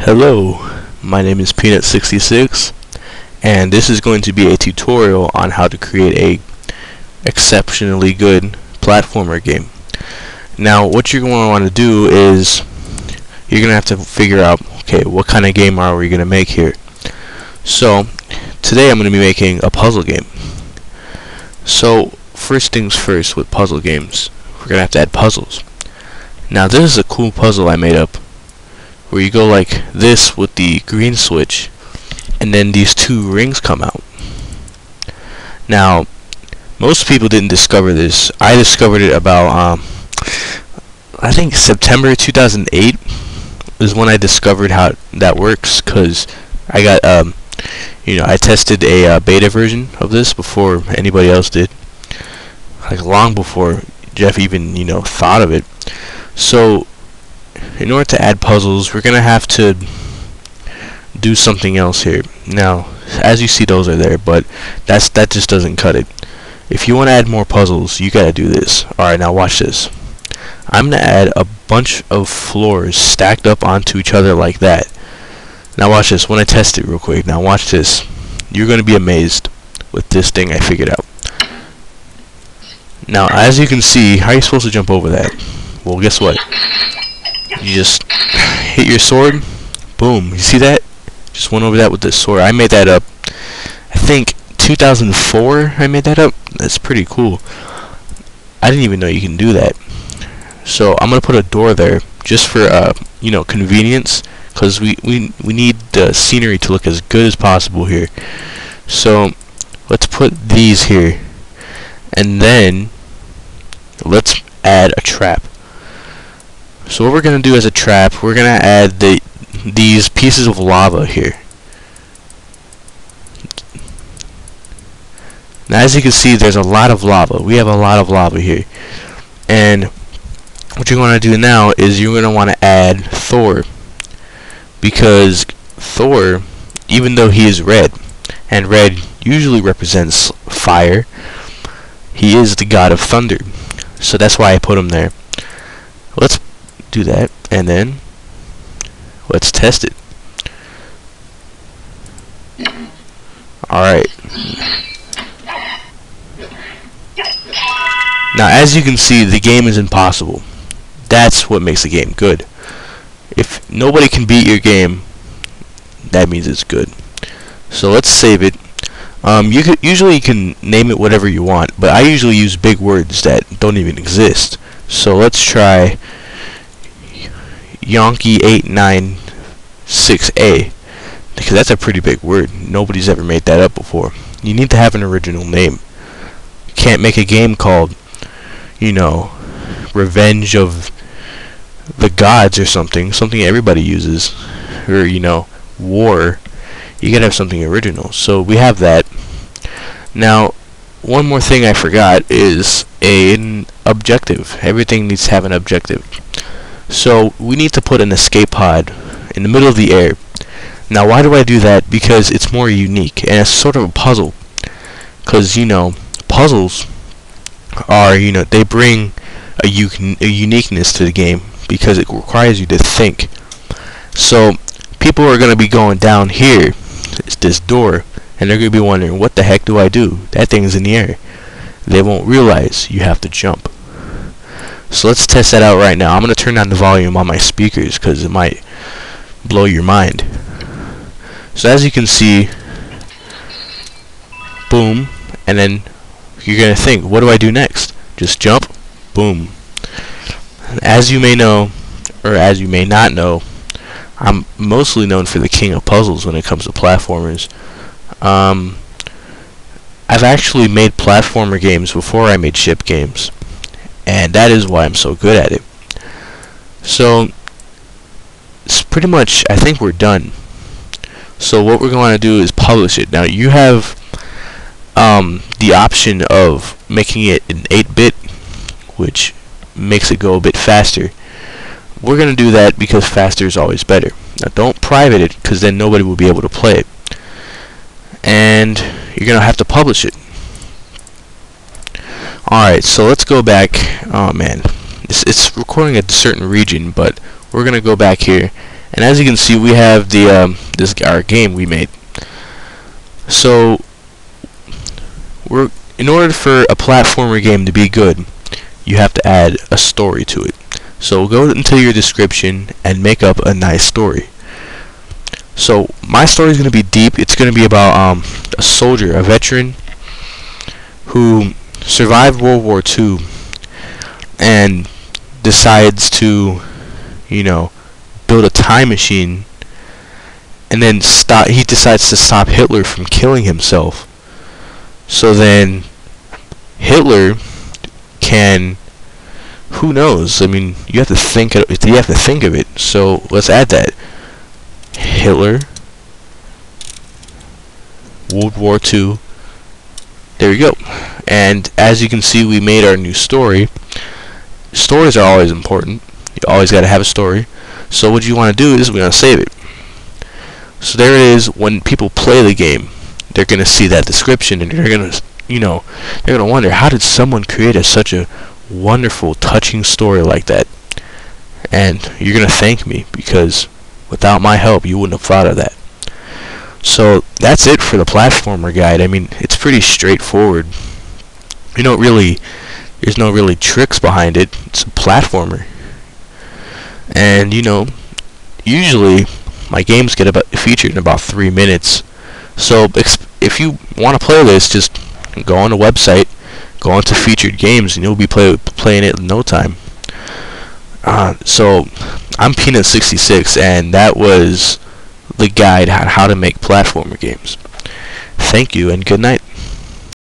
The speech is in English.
Hello, my name is Peanut66, and this is going to be a tutorial on how to create a exceptionally good platformer game. Now, what you're going to want to do is you're going to have to figure out, okay, what kind of game are we going to make here? So, today I'm going to be making a puzzle game. So, first things first with puzzle games, we're going to have to add puzzles. Now, this is a cool puzzle I made up, where you go like this with the green switch, and then these two rings come out. Now, most people didn't discover this. I discovered it about I think September 2008 is when I discovered how that works, because I got I tested a beta version of this before anybody else did, like long before Jeff even thought of it. So in order to add puzzles, we're gonna have to do something else here. Now, as you see, those are there, but that just doesn't cut it. If you want to add more puzzles, you gotta do this. Alright, now watch this. I'm gonna add a bunch of floors stacked up onto each other like that. Now watch this. When I test it real quick, now watch this. You're gonna be amazed with this thing I figured out. Now, as you can see, how are you supposed to jump over that? Well, guess what? You just hit your sword, boom. You see that? Just went over that with this sword. I made that up, I think 2004 I made that up. That's pretty cool. I didn't even know you can do that. So I'm gonna put a door there just for convenience, because we need the scenery to look as good as possible here. So let's put these here, and then let's add a trap. So what we're going to do as a trap, we're going to add these pieces of lava here. Now, as you can see, there's a lot of lava. We have a lot of lava here. And what you're going to do now is you're going to want to add Thor. Because Thor, even though he is red, and red usually represents fire, he is the god of thunder. So that's why I put him there. Let's do that, and then let's test it. Alright. Now, as you can see, the game is impossible. That's what makes the game good. If nobody can beat your game, that means it's good. So let's save it. Usually you can name it whatever you want, but I usually use big words that don't even exist. So let's try Yonky 896A, because that's a pretty big word. Nobody's ever made that up before. You need to have an original name. You can't make a game called, Revenge of the Gods or something everybody uses, or War. You gotta have something original. So we have that. Now, one more thing I forgot is an objective. Everything needs to have an objective. So we need to put an escape pod in the middle of the air. Now, why do I do that? Because it's more unique, and it's sort of a puzzle. Because puzzles are they bring a uniqueness to the game, because it requires you to think. So people are going to be going down here, it's this door, and they're going to be wondering, what the heck do I do? That thing's in the air. They won't realize you have to jump. So let's test that out right now. I'm going to turn down the volume on my speakers, because it might blow your mind. So as you can see, boom, and then you're going to think, what do I do next? Just jump, boom. As you may know, or as you may not know, I'm mostly known for the king of puzzles when it comes to platformers. I've actually made platformer games before I made ship games, and that is why I'm so good at it. So it's pretty much, I think we're done. So what we're going to do is publish it. Now, you have the option of making it in 8-bit, which makes it go a bit faster. We're going to do that because faster is always better. Now, don't private it, because then nobody will be able to play it. And you're going to have to publish it. Alright, so let's go back. Oh man, it's recording at a certain region, but we're going to go back here, And as you can see, we have the our game we made. So in order for a platformer game to be good, you have to add a story to it. So go into your description and make up a nice story. So my story is going to be deep. It's going to be about a soldier, a veteran who survived World War II and decides to, build a time machine, and then he decides to stop Hitler from killing himself. So then Hitler can, who knows? I mean, you have to think of it. So let's add that. Hitler, World War II. There we go. And as you can see, we made our new story. Stories are always important. You always got to have a story. So what you want to do is we're going to save it. So there it is. When people play the game, they're going to see that description, and they're going to, they're going to wonder, how did someone create such a wonderful, touching story like that? And you're going to thank me, because without my help, you wouldn't have thought of that. So that's it for the platformer guide. I mean, it's pretty straightforward. There's no really tricks behind it. It's a platformer. And usually my games get featured in about 3 minutes. So if you want to play this, just go on the website, go onto featured games, and you'll be playing it in no time. So I'm Peanut66, and that was the guide on how to make platformer games. Thank you, and good night.